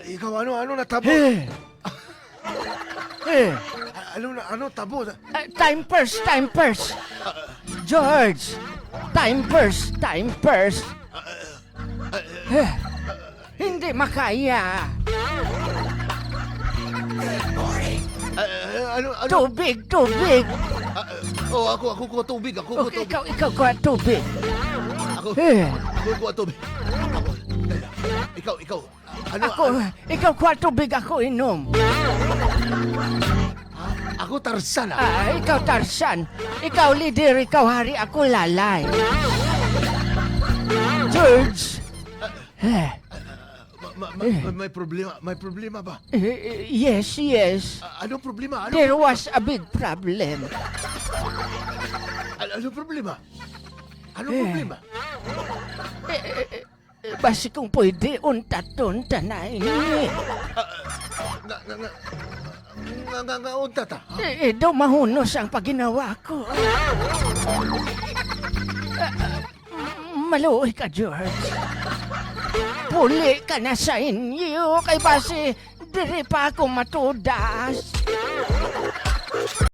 Ikaw, ano natabo? Ano tabo? Tympers. George, Tympers. Hindi makaya. Tubig. Ako kuha tubig. Okay, ikaw kuha tubig. Ako kuha tubig. Ikaw. Ikaw kuha tubig, ako inom. Ako Tarzan. Ikaw Tarzan. Ikaw leader, ikaw hari, ako lalay. George. May problema ba? Yes. Anong problema? There was a big problem. Anong problema? Anong problema? Basi kung pwede, unta na ini. Unta ta? Daw mahunos ang paginawa ko. Maluoy ka, George. Puli ka na sa inyo, kay basi, diri pa ako matudas.